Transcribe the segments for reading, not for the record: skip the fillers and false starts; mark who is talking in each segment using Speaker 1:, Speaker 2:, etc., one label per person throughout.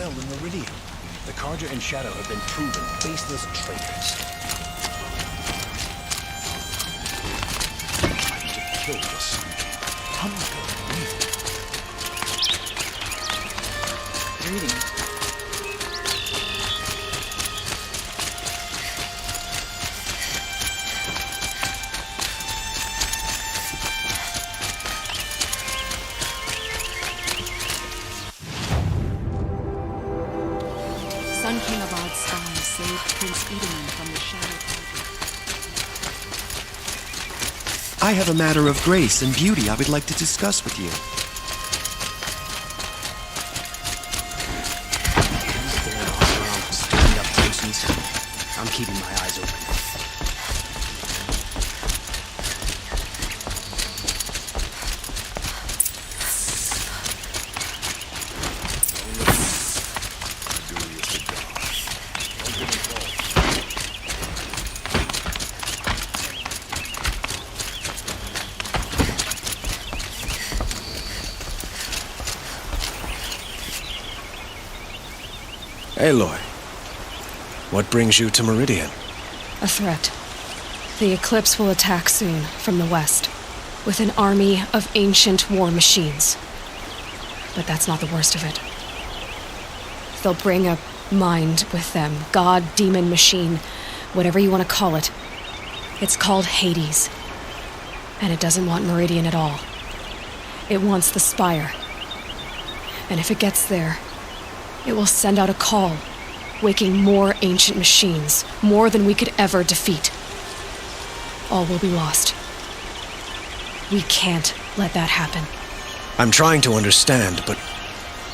Speaker 1: well in Meridian. The Carja and Shadow have been proven faceless traitors. I need to kill this. I'm not gonna leave it.
Speaker 2: Greetings.
Speaker 3: Sun King of Odd Spies saved Prince Edelman from the Shadow.
Speaker 4: I have a matter of grace and beauty I would like to discuss with you.
Speaker 1: These damn Oseram stand-up persons. I'm keeping my eyes open. Aloy, what brings you to Meridian?
Speaker 5: A threat. The Eclipse will attack soon, from the west, with an army of ancient war machines. But that's not the worst of it. They'll bring a mind with them, god, demon, machine, whatever you want to call it. It's called Hades. And it doesn't want Meridian at all. It wants the Spire. And if it gets there, it will send out a call, waking more ancient machines, more than we could ever defeat. All will be lost. We can't let that happen.
Speaker 1: I'm trying to understand, but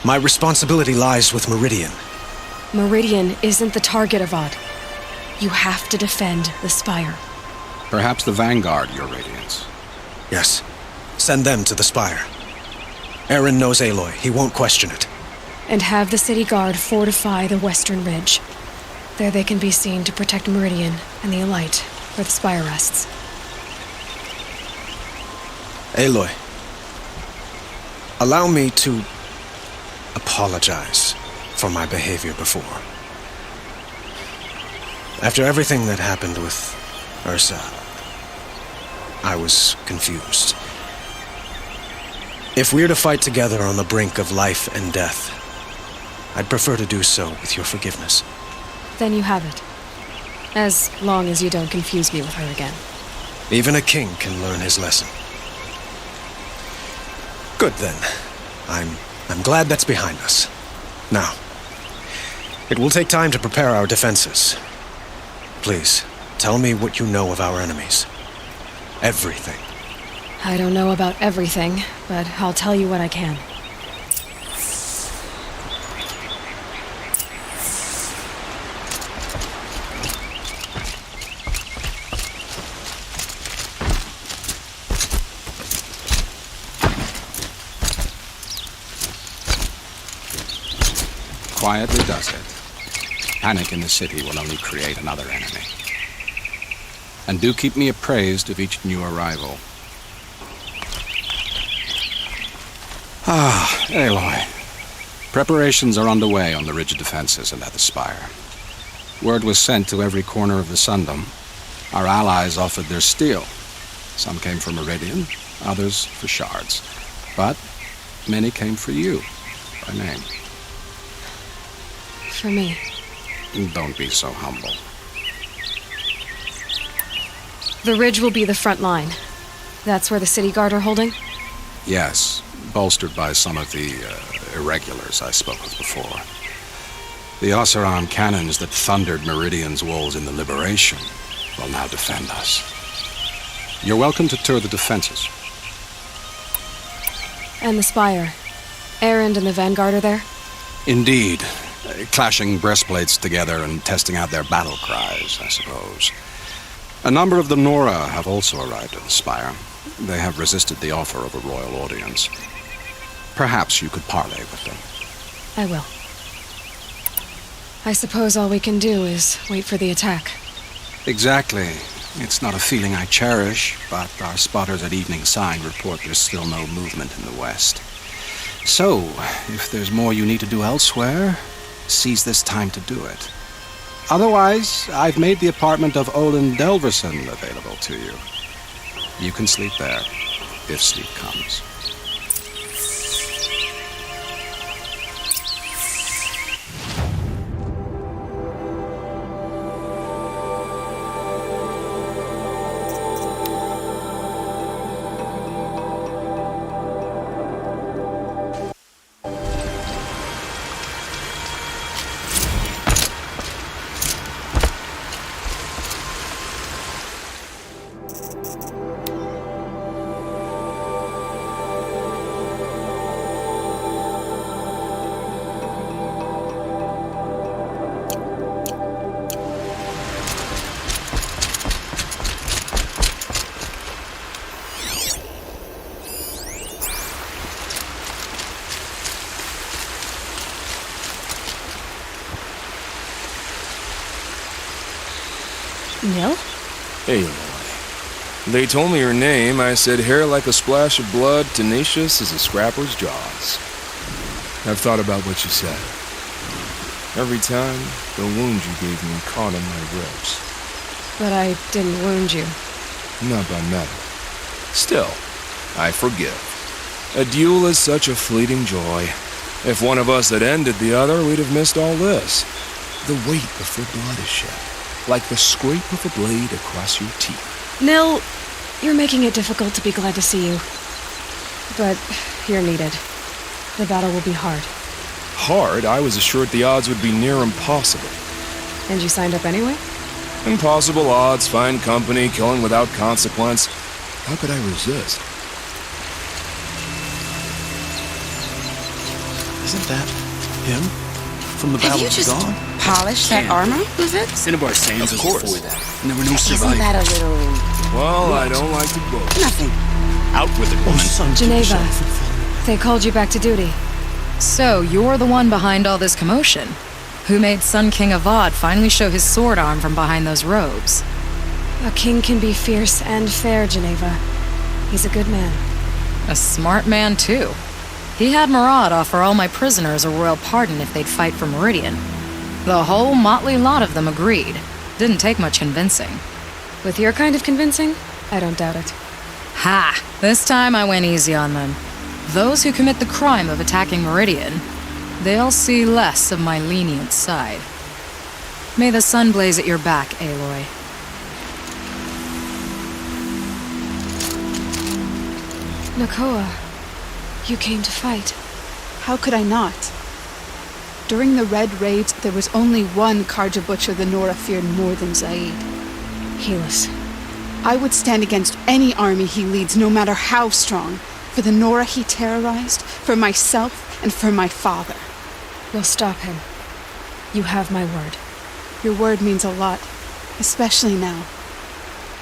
Speaker 1: my responsibility lies with Meridian.
Speaker 5: Meridian isn't the target, Avad. You have to defend the Spire.
Speaker 6: Perhaps the Vanguard, Your Radiance.
Speaker 1: Yes, send them to the Spire. Aaron knows Aloy. He won't question it.
Speaker 5: And have the city guard fortify the western ridge. There they can be seen to protect Meridian and the Elite, where the Spire rests.
Speaker 1: Aloy, allow me to apologize for my behavior before. After everything that happened with Ursa, I was confused. If we're to fight together on the brink of life and death, I'd prefer to do so with your forgiveness.
Speaker 5: Then you have it. As long as you don't confuse me with her again.
Speaker 1: Even a king can learn his lesson. Good then. I'm glad that's behind us. Now, it will take time to prepare our defenses. Please, tell me what you know of our enemies. Everything.
Speaker 5: I don't know about everything, but I'll tell you what I can.
Speaker 6: Quietly does it. Panic in the city will only create another enemy. And do keep me appraised of each new arrival. Aloy. Preparations are underway on the ridge defenses and at the Spire. Word was sent to every corner of the Sundom. Our allies offered their steel. Some came for Meridian, others for shards. But many came for you, by name.
Speaker 5: For me.
Speaker 6: Don't be so humble.
Speaker 5: The ridge will be the front line. That's where the city guard are holding?
Speaker 6: Yes, bolstered by some of the irregulars I spoke of before. The Oseram cannons that thundered Meridian's walls in the Liberation will now defend us. You're welcome to tour the defenses.
Speaker 5: And the Spire. Erend and the Vanguard are there?
Speaker 6: Indeed. Clashing breastplates together and testing out their battle cries, I suppose. A number of the Nora have also arrived at the Spire. They have resisted the offer of a royal audience. Perhaps you could parley with them.
Speaker 5: I will. I suppose all we can do is wait for the attack.
Speaker 6: Exactly. It's not a feeling I cherish, but our spotters at Evening Sign report there's still no movement in the west. So, if there's more you need to do elsewhere, seize this time to do it. Otherwise, I've made the apartment of Olin Delverson available to you. You can sleep there, if sleep comes.
Speaker 5: Nil?
Speaker 7: Hey, Aloy. They told me your name. I said hair like a splash of blood, tenacious as a scrapper's jaws. I've thought about what you said. Every time, the wound you gave me caught on my ribs.
Speaker 5: But I didn't wound you.
Speaker 7: Not by metal. Still, I forgive. A duel is such a fleeting joy. If one of us had ended the other, we'd have missed all this. The weight before blood is shed, like the scrape of a blade across your teeth.
Speaker 5: Nil, you're making it difficult to be glad to see you. But you're needed. The battle will be hard.
Speaker 7: Hard? I was assured the odds would be near impossible.
Speaker 5: And you signed up anyway?
Speaker 7: Impossible odds, fine company, killing without consequence. How could I resist?
Speaker 4: Isn't that him? From the
Speaker 2: Have
Speaker 4: Battle
Speaker 2: you
Speaker 4: of
Speaker 2: just
Speaker 4: Dawn?
Speaker 2: polished that armor of it?
Speaker 8: Cinnabar Sands
Speaker 7: Of
Speaker 8: was
Speaker 7: course.
Speaker 8: before that. And there were no
Speaker 2: Isn't
Speaker 8: survivors.
Speaker 2: that a little...
Speaker 7: Well, I don't like to boast.
Speaker 2: nothing?
Speaker 8: Out with it,
Speaker 4: Oh,
Speaker 8: woman.
Speaker 4: son, keep
Speaker 5: Geneva.
Speaker 4: yourself from falling.
Speaker 5: They called you back to duty.
Speaker 9: So, you're the one behind all this commotion? Who made Sun King Avad finally show his sword arm from behind those robes?
Speaker 5: A king can be fierce and fair, Geneva. He's a good man.
Speaker 9: A smart man, too. He had Murad offer all my prisoners a royal pardon if they'd fight for Meridian. The whole motley lot of them agreed. Didn't take much convincing.
Speaker 5: With your kind of convincing, I don't doubt it.
Speaker 9: Ha! This time I went easy on them. Those who commit the crime of attacking Meridian, they'll see less of my lenient side. May the sun blaze at your back, Aloy.
Speaker 5: Nakoa, you came to fight.
Speaker 10: How could I not? During the Red Raids, there was only one Karja Butcher the Nora feared more than Zaid.
Speaker 5: Helis.
Speaker 10: I would stand against any army he leads, no matter how strong, for the Nora he terrorized, for myself, and for my father.
Speaker 5: We'll stop him. You have my word.
Speaker 10: Your word means a lot, especially now.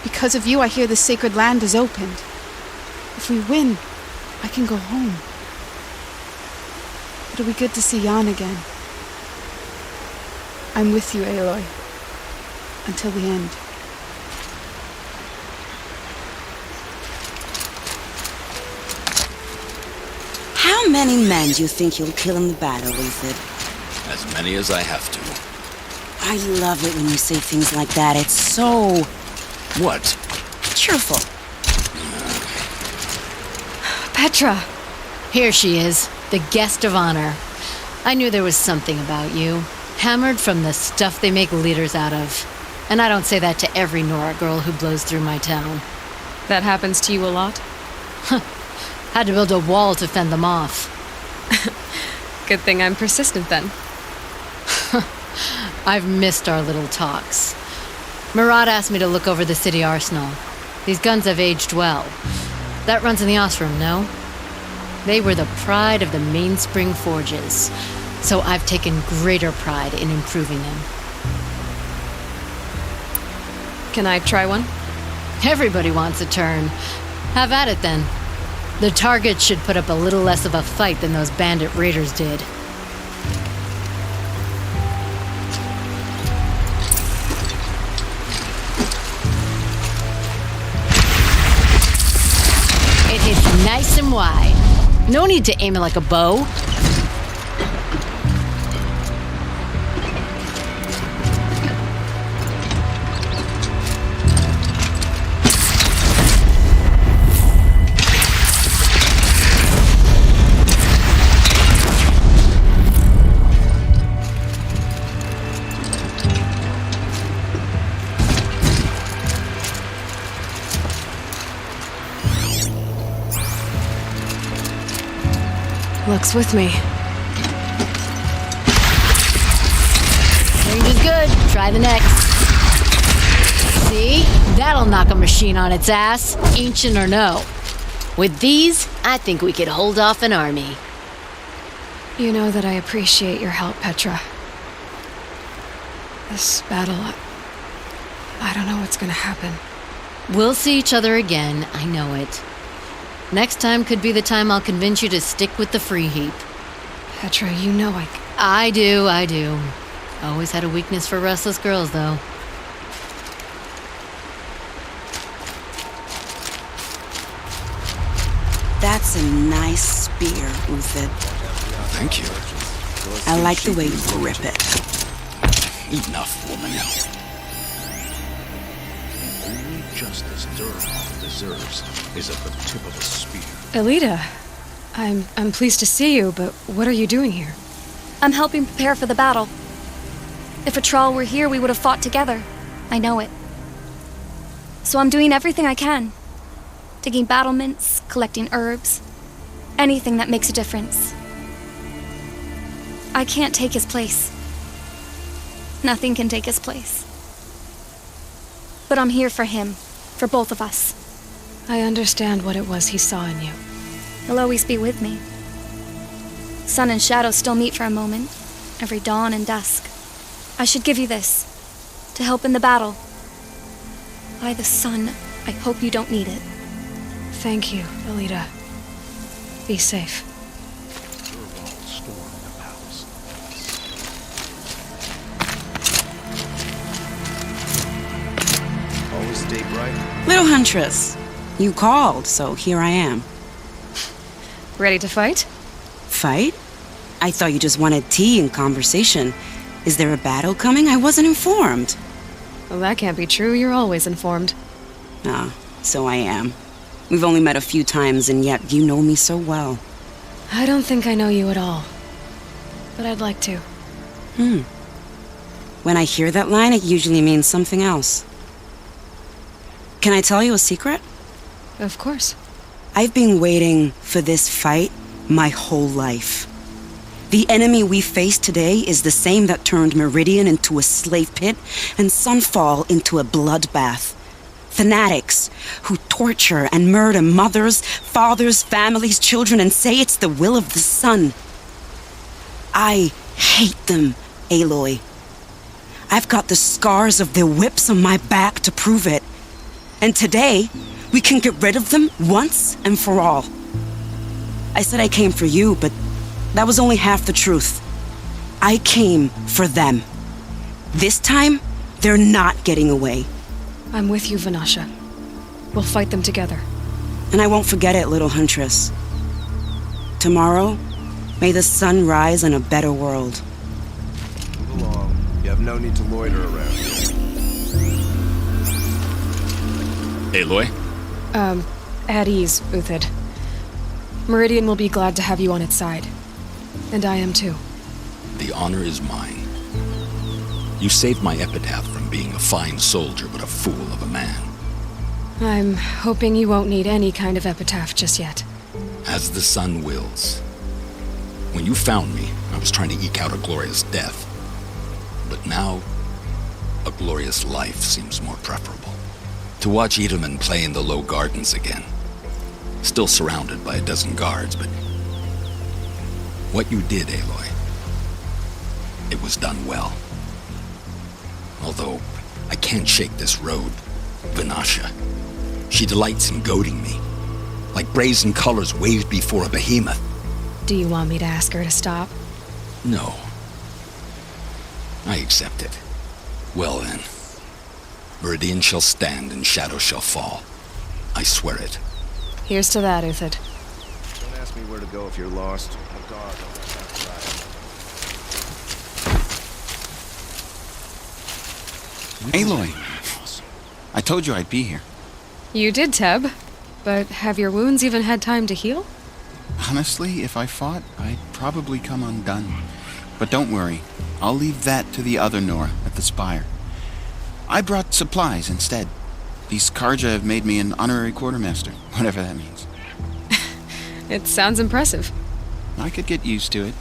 Speaker 10: Because of you, I hear the sacred land is opened. If we win, I can go home. It'll be good to see Jan again. I'm with you, Aloy. Until the end.
Speaker 2: How many men do you think you'll kill in the battle, Ethan?
Speaker 8: As many as I have to.
Speaker 2: I love it when you say things like that. It's so
Speaker 8: What?
Speaker 2: cheerful.
Speaker 5: Petra!
Speaker 11: Here she is, the guest of honor. I knew there was something about you. Hammered from the stuff they make leaders out of. And I don't say that to every Nora girl who blows through my town.
Speaker 5: That happens to you a lot?
Speaker 11: Had to build a wall to fend them off.
Speaker 5: Good thing I'm persistent then.
Speaker 11: I've missed our little talks. Murad asked me to look over the city arsenal. These guns have aged well. That runs in the Ostrom, no? They were the pride of the Mainspring Forges, so I've taken greater pride in improving them.
Speaker 5: Can I try one?
Speaker 11: Everybody wants a turn. Have at it then. The target should put up a little less of a fight than those bandit raiders did. It hits nice and wide. No need to aim it like a bow.
Speaker 5: Luck's with me.
Speaker 11: Range is good. Try the next. See? That'll knock a machine on its ass, ancient or no. With these, I think we could hold off an army.
Speaker 5: You know that I appreciate your help, Petra. This battle, I don't know what's gonna happen.
Speaker 11: We'll see each other again, I know it. Next time could be the time I'll convince you to stick with the free heap.
Speaker 5: Petra, you know
Speaker 11: I do. Always had a weakness for restless girls, though.
Speaker 2: That's a nice spear, Uthid.
Speaker 8: Thank you.
Speaker 2: I like the way you grip it.
Speaker 8: Enough, woman. Only justice Durham deserves is at the tip of a spear.
Speaker 5: Elita, I'm pleased to see you, but what are you doing here?
Speaker 12: I'm helping prepare for the battle. If Atral were here, we would have fought together. I know it. So I'm doing everything I can. Digging battlements, collecting herbs. Anything that makes a difference. I can't take his place. Nothing can take his place. But I'm here for him. For both of us.
Speaker 5: I understand what it was he saw in you.
Speaker 12: He'll always be with me. Sun and shadow still meet for a moment. Every dawn and dusk. I should give you this. To help in the battle. By the sun, I hope you don't need it.
Speaker 5: Thank you, Elita. Be safe.
Speaker 4: Always stay bright.
Speaker 2: Little Huntress, you called, so here I am.
Speaker 5: Ready to fight?
Speaker 2: Fight? I thought you just wanted tea and conversation. Is there a battle coming? I wasn't informed.
Speaker 5: Well, that can't be true. You're always informed.
Speaker 2: Ah, so I am. We've only met a few times, and yet you know me so well.
Speaker 5: I don't think I know you at all. But I'd like to.
Speaker 2: When I hear that line, it usually means something else. Can I tell you a secret?
Speaker 5: Of course.
Speaker 2: I've been waiting for this fight my whole life. The enemy we face today is the same that turned Meridian into a slave pit and Sunfall into a bloodbath. Fanatics who torture and murder mothers, fathers, families, children, and say it's the will of the sun. I hate them, Aloy. I've got the scars of their whips on my back to prove it. And today, we can get rid of them once and for all. I said I came for you, but that was only half the truth. I came for them. This time, they're not getting away.
Speaker 5: I'm with you, Vanasha. We'll fight them together.
Speaker 2: And I won't forget it, little Huntress. Tomorrow, may the sun rise in a better world.
Speaker 4: Move along. You have no need to loiter around here.
Speaker 8: Aloy?
Speaker 5: At ease, Uthid. Meridian will be glad to have you on its side. And I am too.
Speaker 8: The honor is mine. You saved my epitaph from being a fine soldier but a fool of a man.
Speaker 5: I'm hoping you won't need any kind of epitaph just yet.
Speaker 8: As the sun wills. When you found me, I was trying to eke out a glorious death. But now, a glorious life seems more preferable. To watch Edelman play in the low gardens again. Still surrounded by a dozen guards, but... what you did, Aloy, it was done well. Although, I can't shake this road, Vanasha. She delights in goading me. Like brazen colors waved before a behemoth.
Speaker 5: Do you want me to ask her to stop?
Speaker 8: No. I accept it. Well then. Meridian shall stand and shadow shall fall. I swear it.
Speaker 5: Here's to that, Uthid.
Speaker 4: Don't ask me where to go if you're lost. I'm guard on that
Speaker 13: Aloy, I told you I'd be here.
Speaker 5: You did, Teb. But have your wounds even had time to heal?
Speaker 13: Honestly, if I fought, I'd probably come undone. But don't worry, I'll leave that to the other Nora at the Spire. I brought supplies instead. These Karja have made me an honorary quartermaster, whatever that means.
Speaker 5: It sounds impressive.
Speaker 13: I could get used to it.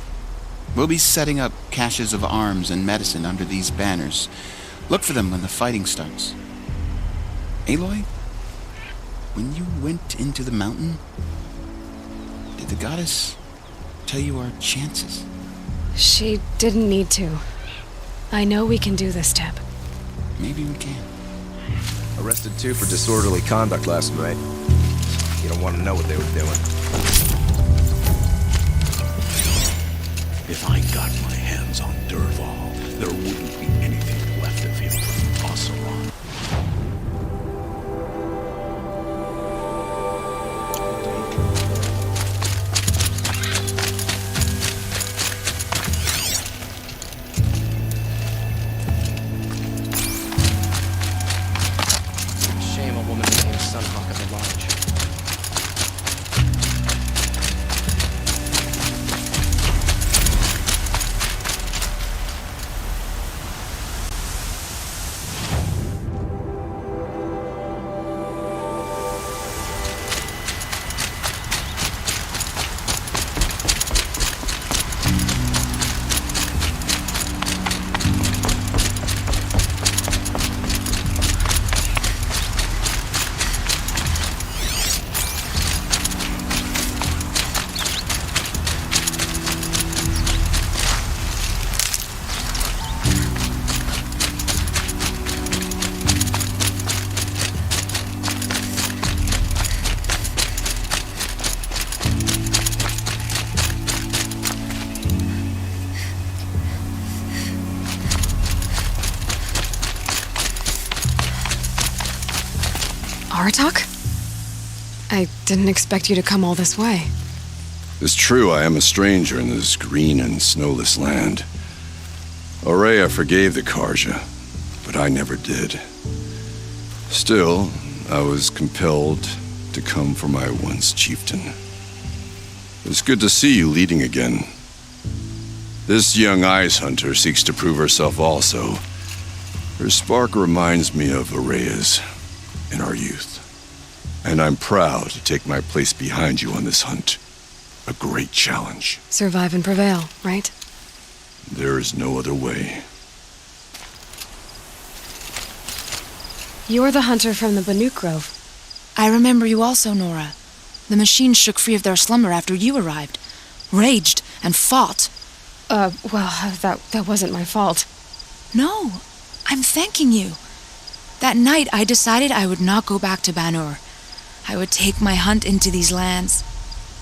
Speaker 13: We'll be setting up caches of arms and medicine under these banners. Look for them when the fighting starts. Aloy, when you went into the mountain, did the goddess tell you our chances?
Speaker 5: She didn't need to. I know we can do this, Teb.
Speaker 13: Maybe we can.
Speaker 14: Arrested 2 for disorderly conduct last night. You don't want to know what they were doing.
Speaker 15: If I got my hands on Dervahl, there wouldn't be anything left of him for Oseram.
Speaker 4: Shame a woman became Sunhawk of the Lodge.
Speaker 5: Aratak? I didn't expect you to come all this way.
Speaker 16: It's true I am a stranger in this green and snowless land. Aurea forgave the Karja, but I never did. Still, I was compelled to come for my once chieftain. It's good to see you leading again. This young ice hunter seeks to prove herself also. Her spark reminds me of Aurea's in our youth. And I'm proud to take my place behind you on this hunt. A great challenge.
Speaker 5: Survive and prevail, right?
Speaker 16: There is no other way.
Speaker 5: You're the hunter from the Banuk Grove.
Speaker 17: I remember you also, Nora. The machines shook free of their slumber after you arrived. Raged and fought.
Speaker 5: That wasn't my fault.
Speaker 17: No, I'm thanking you. That night, I decided I would not go back to Banur. I would take my hunt into these lands.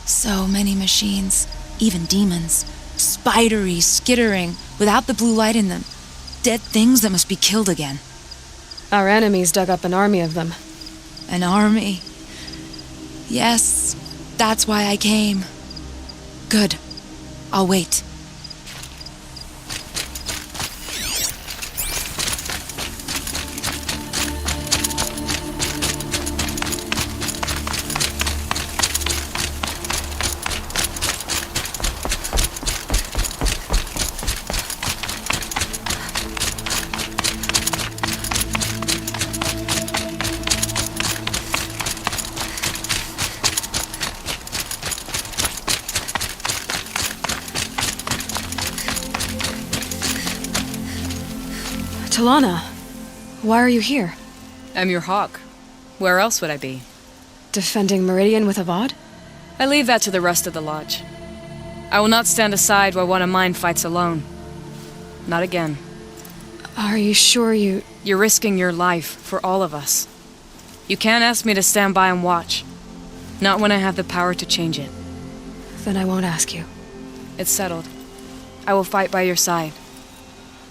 Speaker 17: So many machines, even demons. Spidery, skittering, without the blue light in them. Dead things that must be killed again.
Speaker 5: Our enemies dug up an army of them.
Speaker 17: An army? Yes, that's why I came. Good. I'll wait.
Speaker 5: Talana, why are you here?
Speaker 9: I'm your hawk. Where else would I be?
Speaker 5: Defending Meridian with Avad?
Speaker 9: I leave that to the rest of the Lodge. I will not stand aside while one of mine fights alone. Not again.
Speaker 5: Are you sure you...
Speaker 9: You're risking your life for all of us. You can't ask me to stand by and watch. Not when I have the power to change it.
Speaker 5: Then I won't ask you.
Speaker 9: It's settled. I will fight by your side.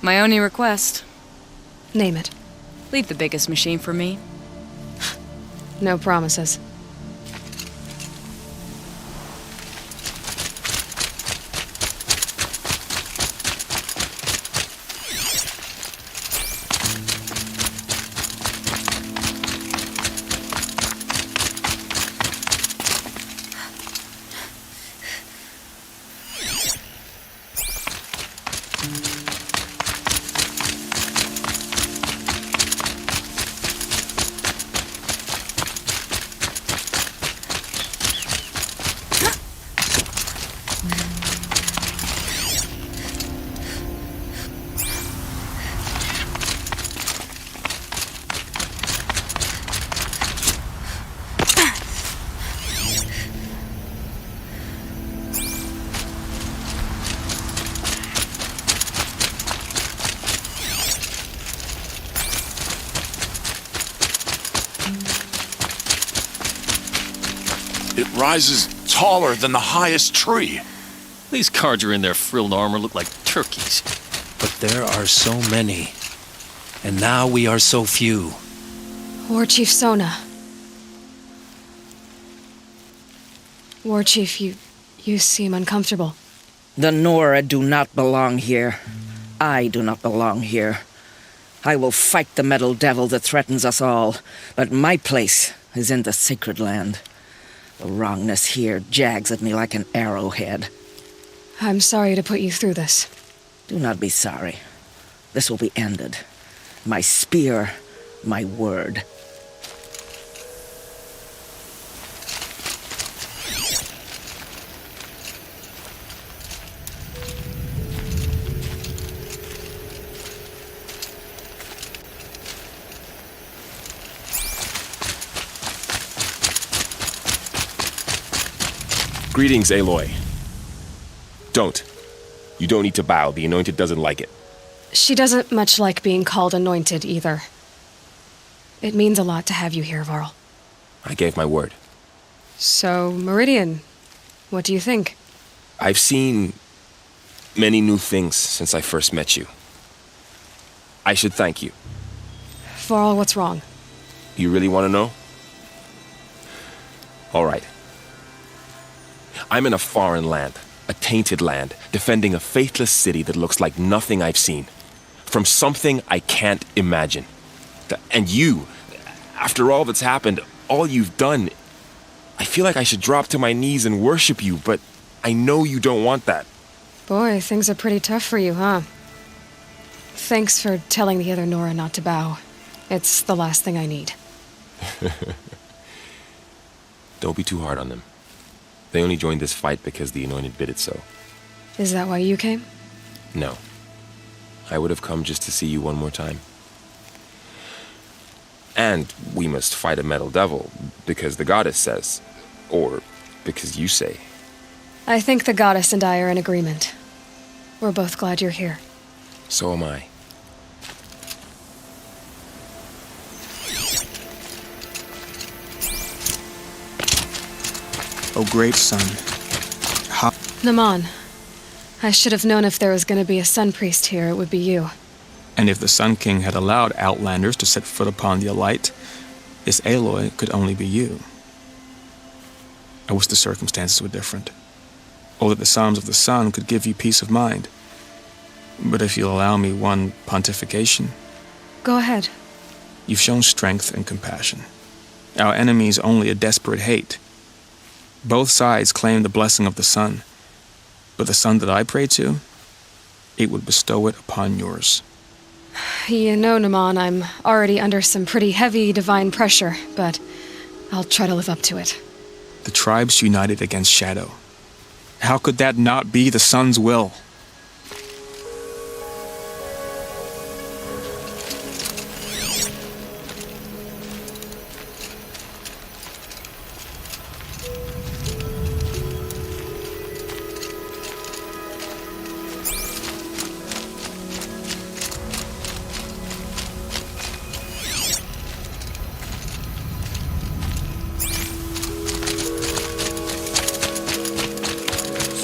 Speaker 9: My only request...
Speaker 5: Name it.
Speaker 9: Leave the biggest machine for me.
Speaker 5: No promises.
Speaker 15: It rises taller than the highest tree.
Speaker 18: These Carja in their frilled armor look like turkeys.
Speaker 19: But there are so many. And now we are so few.
Speaker 5: War Chief Sona. War Chief, you seem uncomfortable.
Speaker 20: The Nora do not belong here. I do not belong here. I will fight the metal devil that threatens us all, but my place is in the sacred land. The wrongness here jags at me like an arrowhead.
Speaker 5: I'm sorry to put you through this.
Speaker 20: Do not be sorry. This will be ended. My spear, my word.
Speaker 21: Greetings, Aloy. Don't. You don't need to bow. The Anointed doesn't like it.
Speaker 5: She doesn't much like being called anointed, either. It means a lot to have you here, Varl.
Speaker 21: I gave my word.
Speaker 5: So, Meridian, what do you think?
Speaker 21: I've seen many new things since I first met you. I should thank you.
Speaker 5: Varl, what's wrong?
Speaker 21: You really want to know? All right. I'm in a foreign land, a tainted land, defending a faithless city that looks like nothing I've seen. From something I can't imagine. And you, after all that's happened, all you've done, I feel like I should drop to my knees and worship you, but I know you don't want that.
Speaker 5: Boy, things are pretty tough for you, huh? Thanks for telling the other Nora not to bow. It's the last thing I need.
Speaker 21: Don't be too hard on them. They only joined this fight because the Anointed bid it so.
Speaker 5: Is that why you came?
Speaker 21: No. I would have come just to see you one more time. And we must fight a metal devil, because the goddess says. Or because you say.
Speaker 5: I think the goddess and I are in agreement. We're both glad you're here.
Speaker 21: So am I.
Speaker 22: Oh, great sun.
Speaker 5: Naman, I should have known if there was going to be a sun priest here, it would be you.
Speaker 22: And if the Sun King had allowed outlanders to set foot upon the Elite, this Aloy could only be you. I wish the circumstances were different. Or that the Psalms of the Sun could give you peace of mind. But if you'll allow me one pontification...
Speaker 5: Go ahead.
Speaker 22: You've shown strength and compassion. Our enemy's only a desperate hate. Both sides claim the blessing of the sun. But the sun that I pray to, it would bestow it upon yours.
Speaker 5: You know, Naman, I'm already under some pretty heavy divine pressure, but I'll try to live up to it.
Speaker 22: The tribes united against Shadow. How could that not be the sun's will?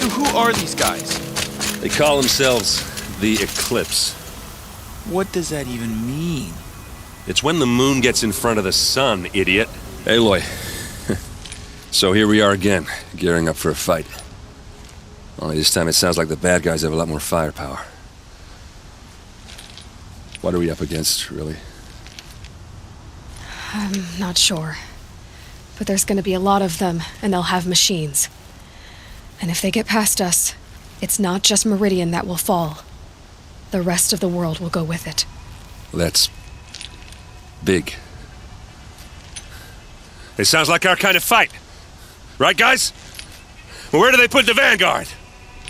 Speaker 23: Who are these guys?
Speaker 18: They call themselves the Eclipse.
Speaker 23: What does that even mean?
Speaker 18: It's when the moon gets in front of the sun, idiot.
Speaker 24: Aloy. So here we are again, gearing up for a fight. Only this time it sounds like the bad guys have a lot more firepower. What are we up against, really?
Speaker 5: I'm not sure. But there's gonna be a lot of them, and they'll have machines. And if they get past us, it's not just Meridian that will fall. The rest of the world will go with it.
Speaker 24: That's... big.
Speaker 18: It sounds like our kind of fight. Right, guys? Well, where do they put the vanguard?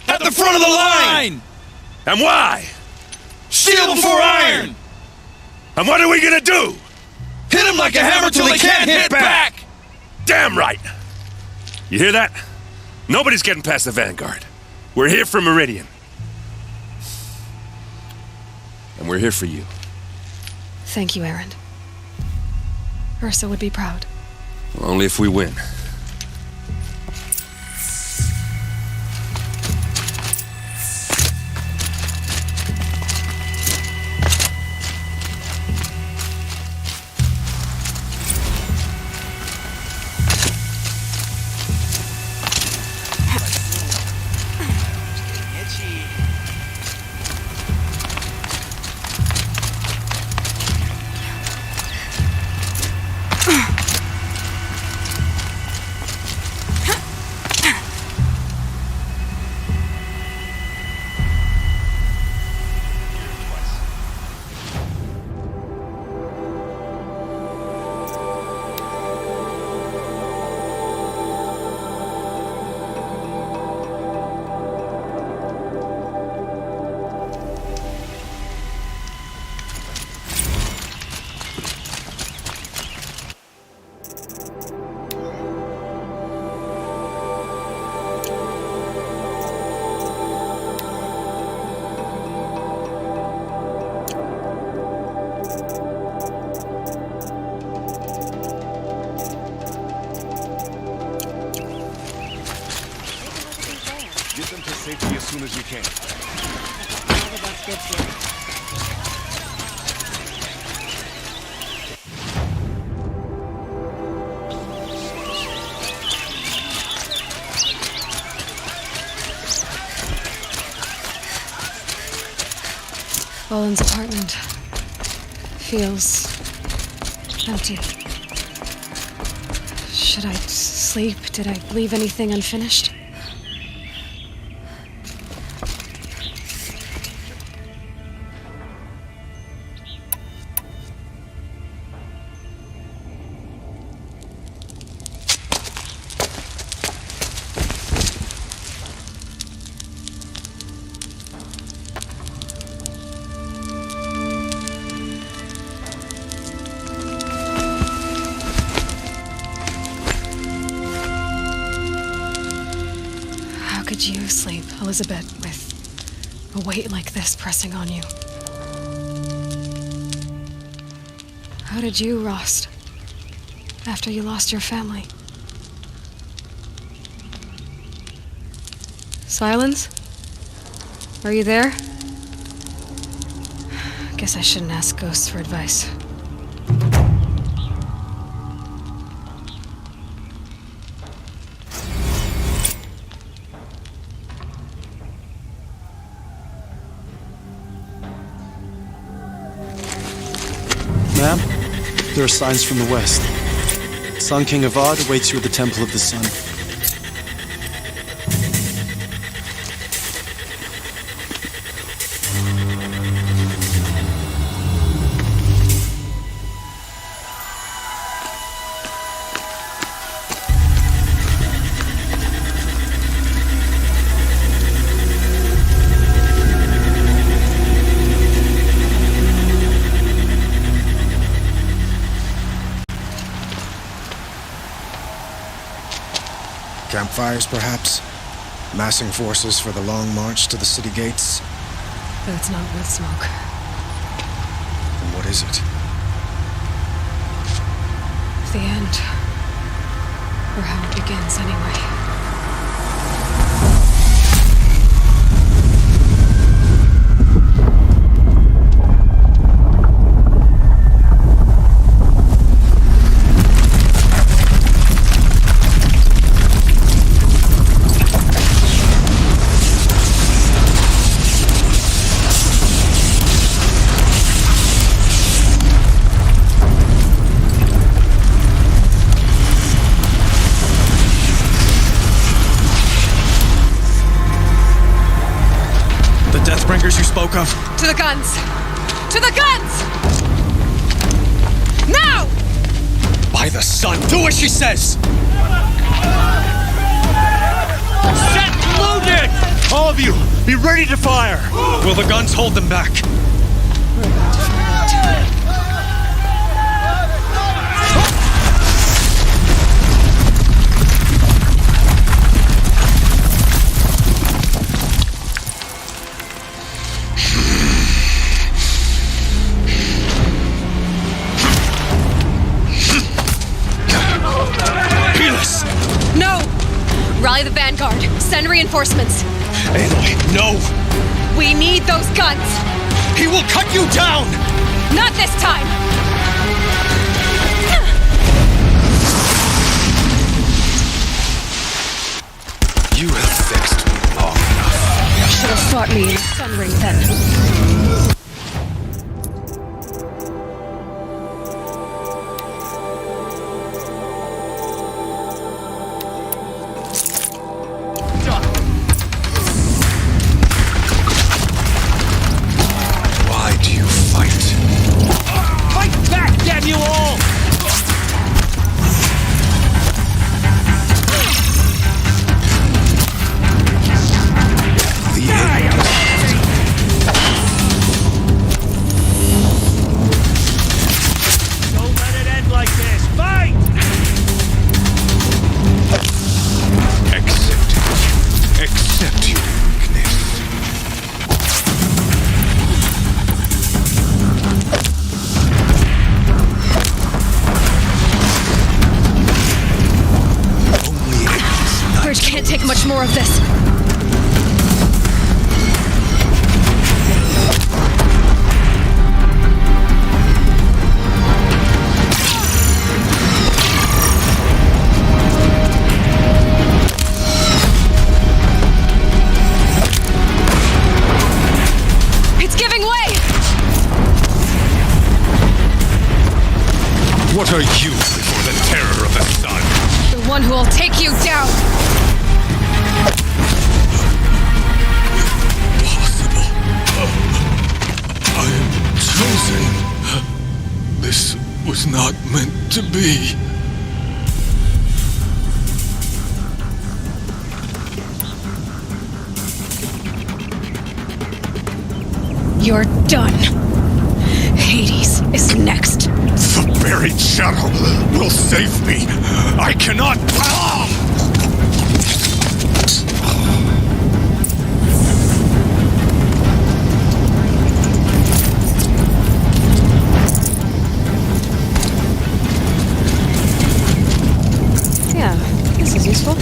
Speaker 23: At the front of the line!
Speaker 18: And why?
Speaker 23: Steel before iron!
Speaker 18: And what are we gonna do?
Speaker 23: Hit them like a hammer till they can't hit back!
Speaker 18: Damn right! You hear that? Nobody's getting past the vanguard. We're here for Meridian.
Speaker 24: And we're here for you.
Speaker 5: Thank you, Erend. Ursa would be proud.
Speaker 24: Well, only if we win.
Speaker 15: soon as you can.
Speaker 5: Boland's apartment feels empty. Should I sleep? Did I leave anything unfinished? How could you sleep, Elizabeth, with a weight like this pressing on you? How did you, Rost, after you lost your family? Silence? Are you there? Guess I shouldn't ask ghosts for advice.
Speaker 1: Ma'am, there are signs from the west. Sun King Avad awaits you at the Temple of the Sun.
Speaker 3: Campfires, perhaps? Massing forces for the long march to the city gates?
Speaker 5: That's not wood smoke.
Speaker 3: Then what is it?
Speaker 5: The end. Or how it begins, anyway.
Speaker 1: You spoke of?
Speaker 5: To the guns! To the guns! Now!
Speaker 1: By the sun, do as she says!
Speaker 23: Set loaded! All of you, be ready to fire!
Speaker 1: Will the guns hold them back?
Speaker 5: We're about to find out. Rally the vanguard. Send reinforcements.
Speaker 1: Aloy, no!
Speaker 5: We need those guns!
Speaker 1: He will cut you down!
Speaker 5: Not this time!
Speaker 3: You have vexed me long enough.
Speaker 5: You should have fought me in the sun ring then. Can't take much more of this.
Speaker 23: the terror of the sun.
Speaker 5: The one who will take you down!
Speaker 15: Impossible. I am chosen. This was not meant to be.
Speaker 5: You're done. Hades is next.
Speaker 23: The buried shadow will save me. I cannot.
Speaker 5: Yeah, this is useful.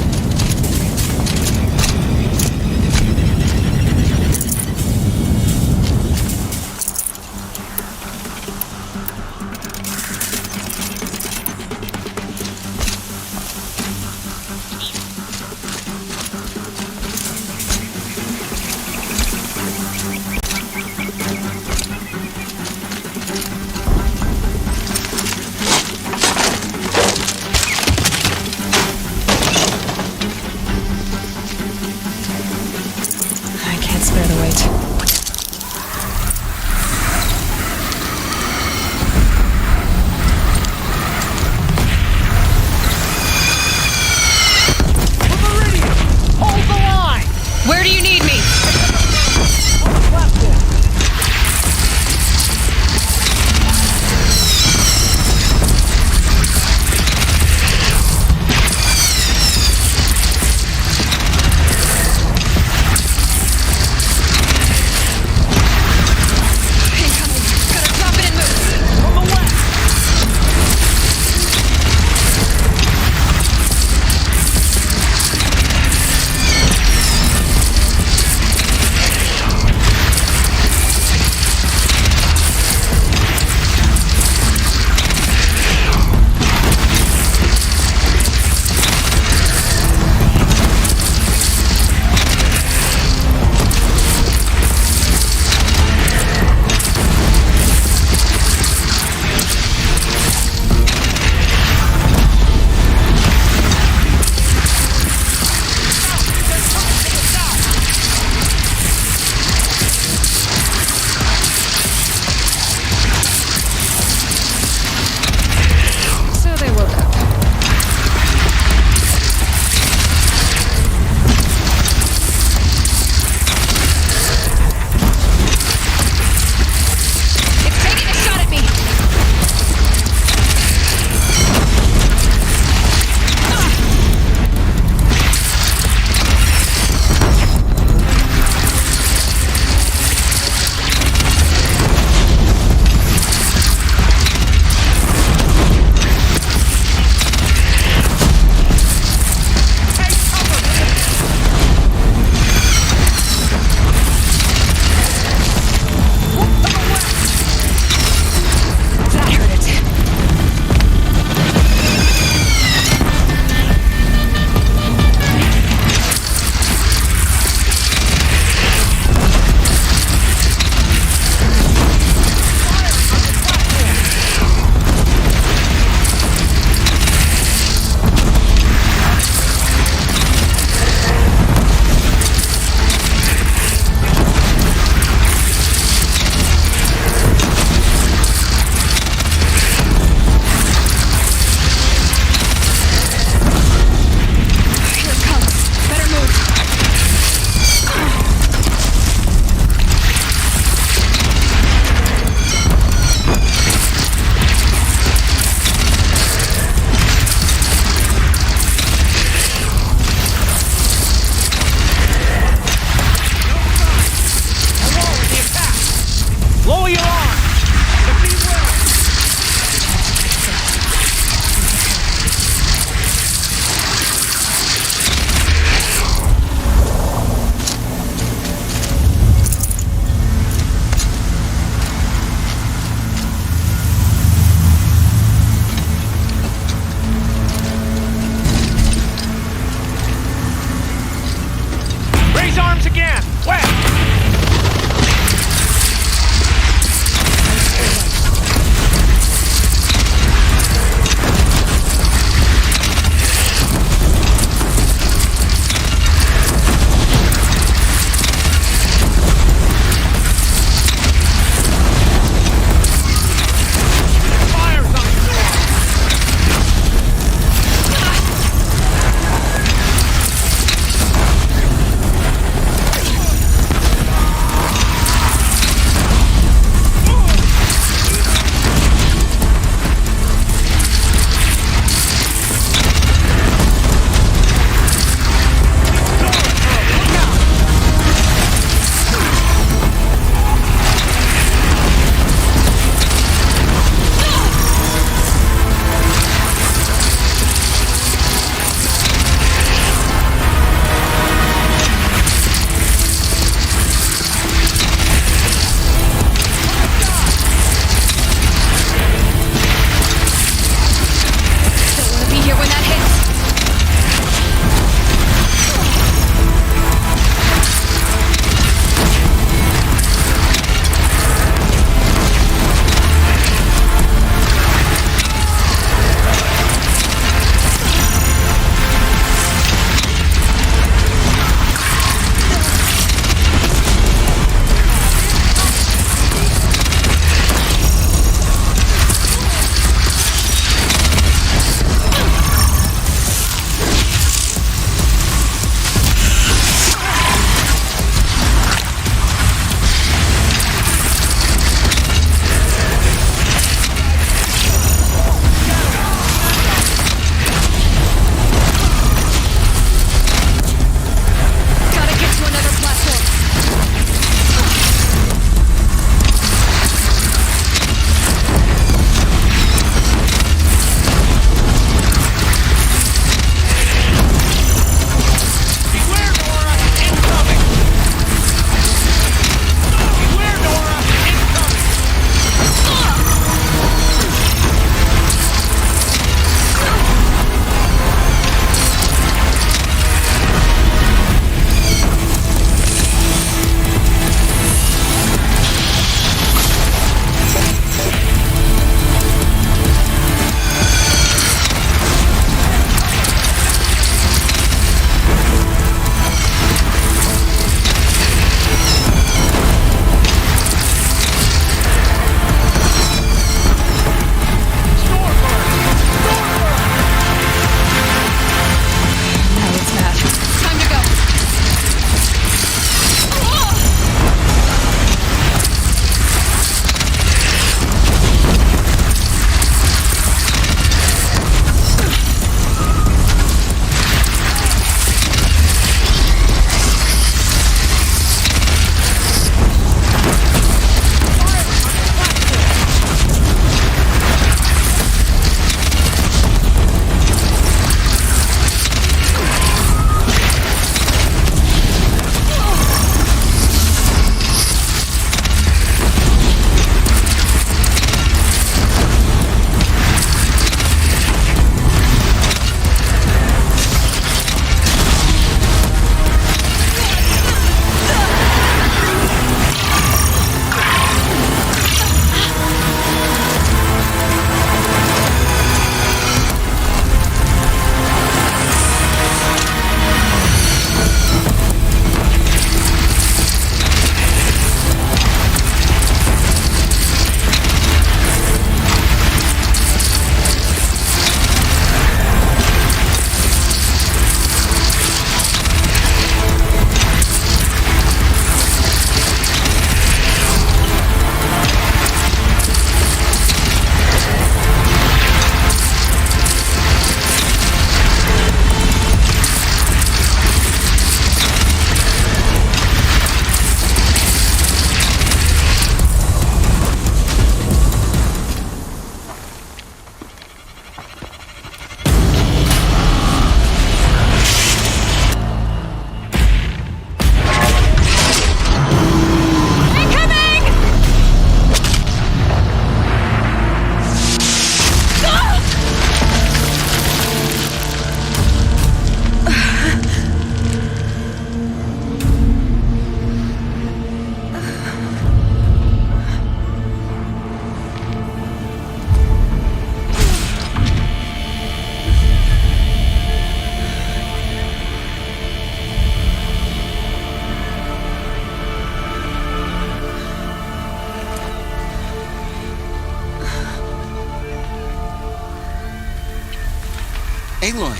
Speaker 13: Aloy!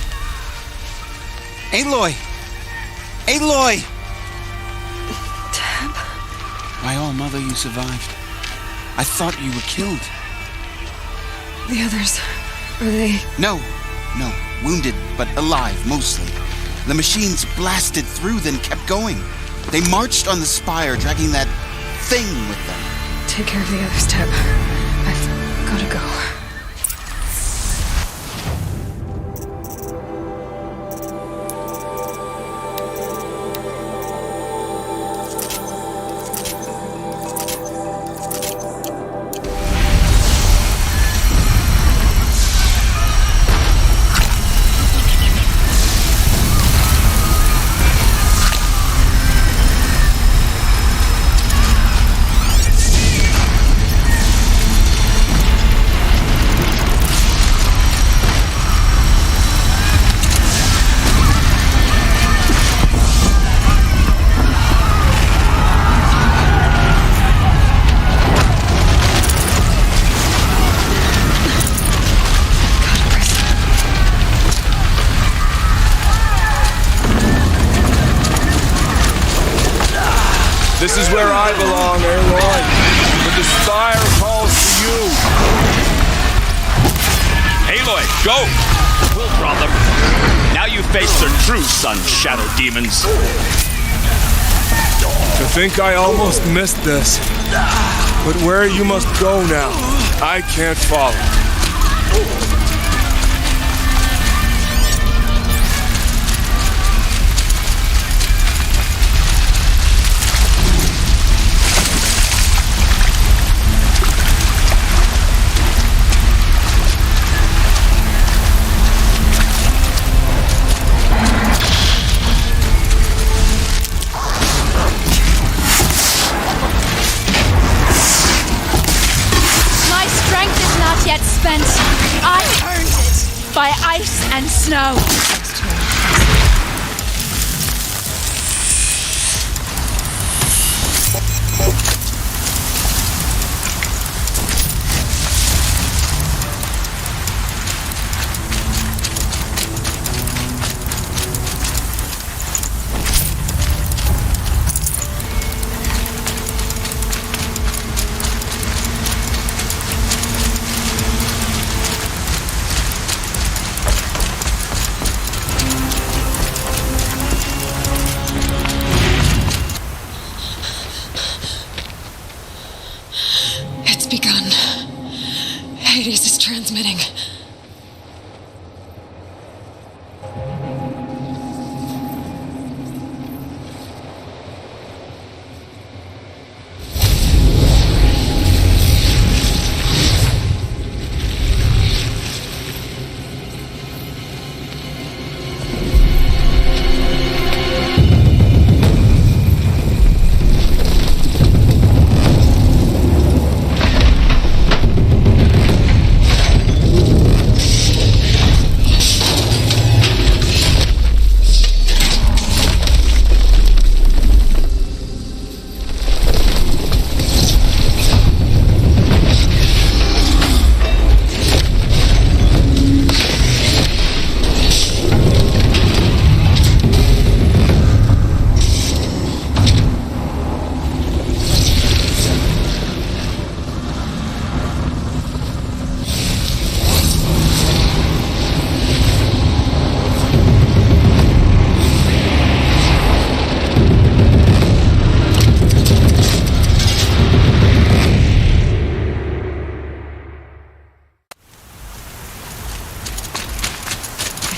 Speaker 13: Aloy! Aloy!
Speaker 5: Deb?
Speaker 13: My all-mother, you survived. I thought you were killed.
Speaker 5: The others, are they...
Speaker 13: No. Wounded, but alive, mostly. The machines blasted through, then kept going. They marched on the spire, dragging that thing with them.
Speaker 5: Take care of the others, Deb. I've gotta go.
Speaker 6: This is where I belong, Aloy. But the spire calls to you.
Speaker 23: Aloy, go! We'll draw them. Now you face their true sun, shadow demons.
Speaker 6: To think I almost missed this. But where you must go now, I can't follow.
Speaker 17: I earned it by ice and snow.
Speaker 5: Hades is transmitting.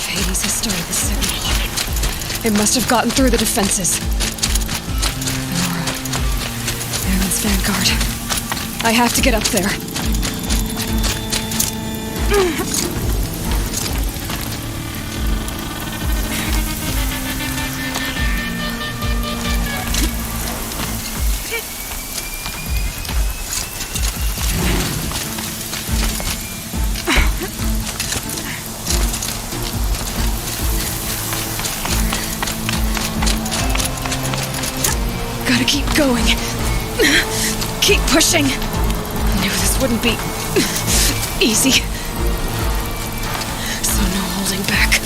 Speaker 5: Hades has started the signal. It must have gotten through the defenses. Nora. Aaron's vanguard. I have to get up there. Gotta keep going. Keep pushing. I knew this wouldn't be easy. So no holding back.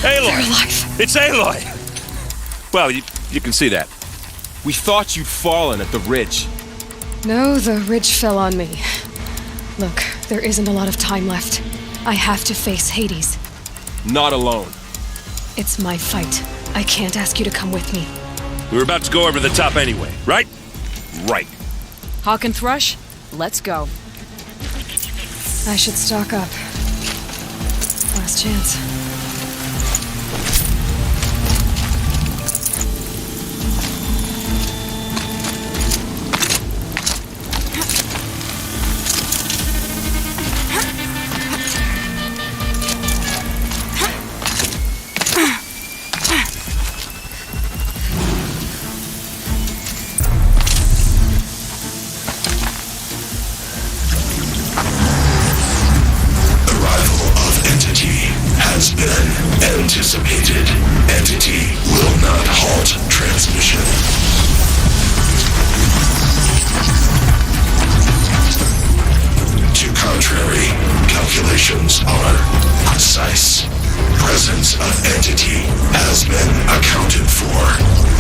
Speaker 18: Aloy!
Speaker 5: They're alive.
Speaker 18: It's Aloy! Well, you can see that.
Speaker 21: We thought you'd fallen at the ridge.
Speaker 5: No, the ridge fell on me. Look, there isn't a lot of time left. I have to face Hades.
Speaker 21: Not alone.
Speaker 5: It's my fight. I can't ask you to come with me.
Speaker 18: We were about to go over the top anyway, right? Right.
Speaker 9: Hawk and Thrush, let's go.
Speaker 5: I should stock up. Last chance.
Speaker 7: Anticipated. Entity will not halt transmission. To contrary, calculations are precise. Presence of entity has been accounted for.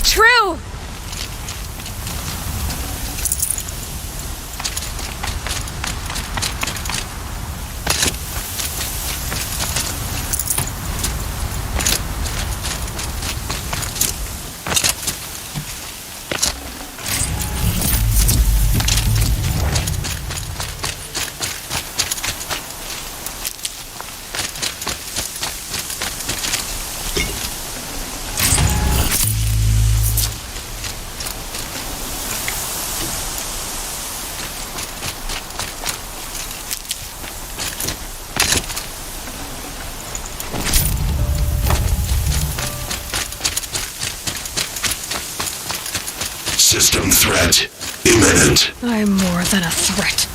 Speaker 5: True!
Speaker 7: System threat imminent.
Speaker 5: I'm more than a threat.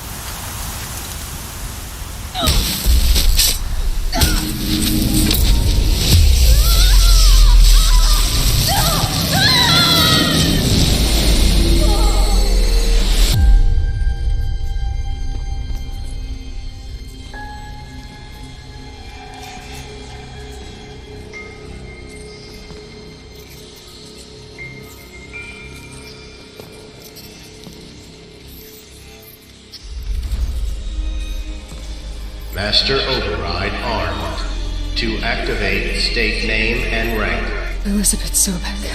Speaker 10: Master Override armed. To activate, state name and rank.
Speaker 5: Elizabeth Sobek.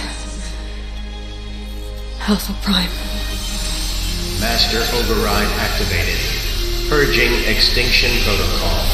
Speaker 5: Alpha Prime.
Speaker 10: Master Override activated. Purging Extinction Protocol.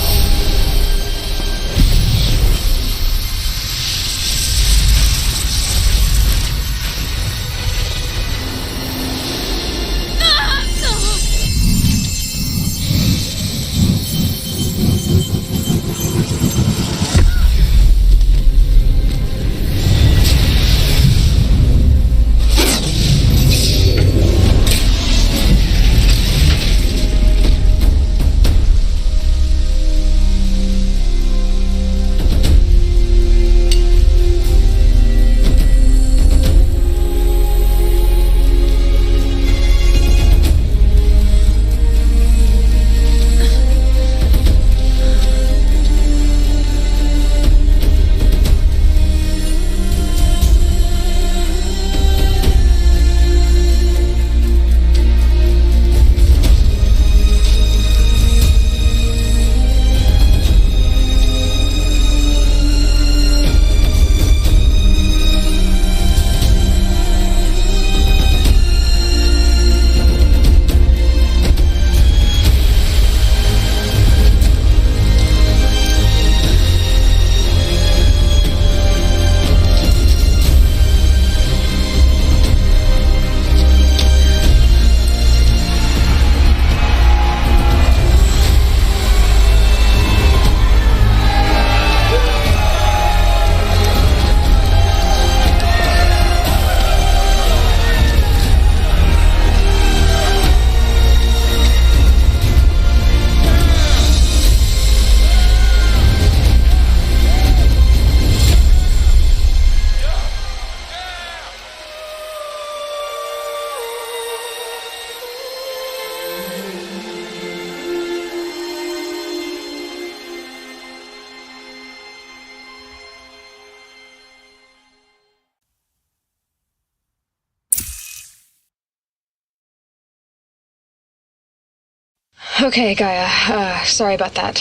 Speaker 5: Okay, Gaia. Sorry about that.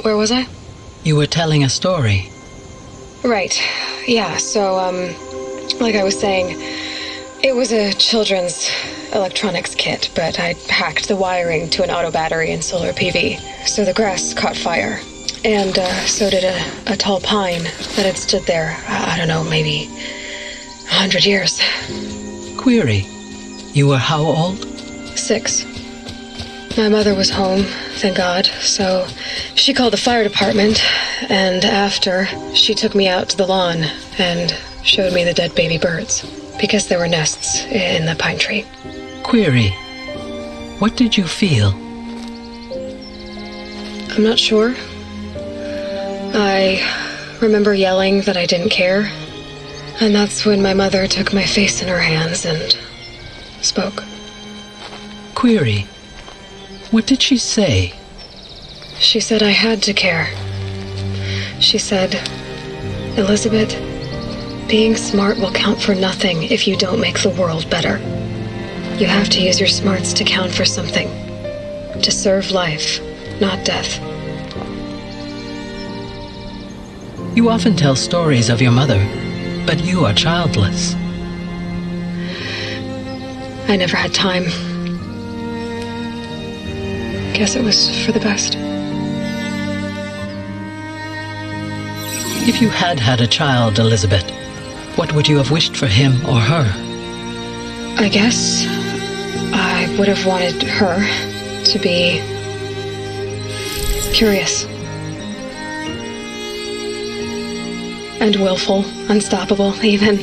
Speaker 5: Where was I?
Speaker 2: You were telling a story.
Speaker 5: Right. Yeah, so, like I was saying, it was a children's electronics kit, but I hacked the wiring to an auto battery and solar PV, so the grass caught fire. And, so did a tall pine that had stood there, I don't know, maybe 100 years.
Speaker 2: Query. You were how old?
Speaker 5: 6. My mother was home, thank God, so she called the fire department, and after, she took me out to the lawn and showed me the dead baby birds, because there were nests in the pine tree.
Speaker 2: Query. What did you feel?
Speaker 5: I'm not sure. I remember yelling that I didn't care, and that's when my mother took my face in her hands and spoke.
Speaker 2: Query. What did she say?
Speaker 5: She said I had to care. She said, Elizabeth, being smart will count for nothing if you don't make the world better. You have to use your smarts to count for something. To serve life, not death.
Speaker 2: You often tell stories of your mother, but you are childless.
Speaker 5: I never had time. Guess it was for the best.
Speaker 2: If you had had a child, Elizabeth, what would you have wished for him or her?
Speaker 5: I guess I would have wanted her to be curious. And willful, unstoppable, even.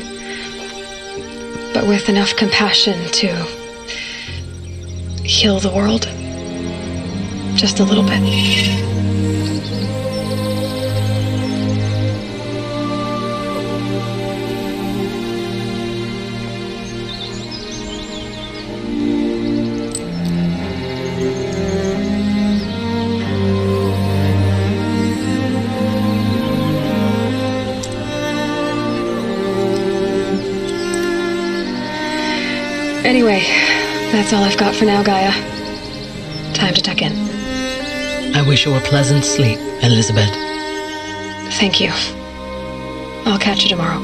Speaker 5: But with enough compassion to heal the world. Just a little bit. Anyway, that's all I've got for now, Gaia. Time to tuck in.
Speaker 2: I wish you a pleasant sleep, Elizabeth.
Speaker 5: Thank you. I'll catch you tomorrow.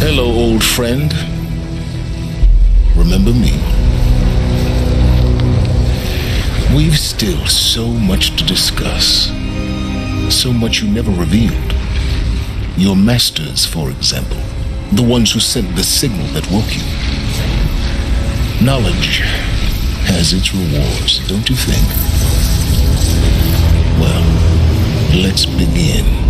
Speaker 15: Hello, old friend. Remember me? We've still so much to discuss. So much you never revealed. Your masters, for example. The ones who sent the signal that woke you. Knowledge has its rewards, don't you think? Well, let's begin.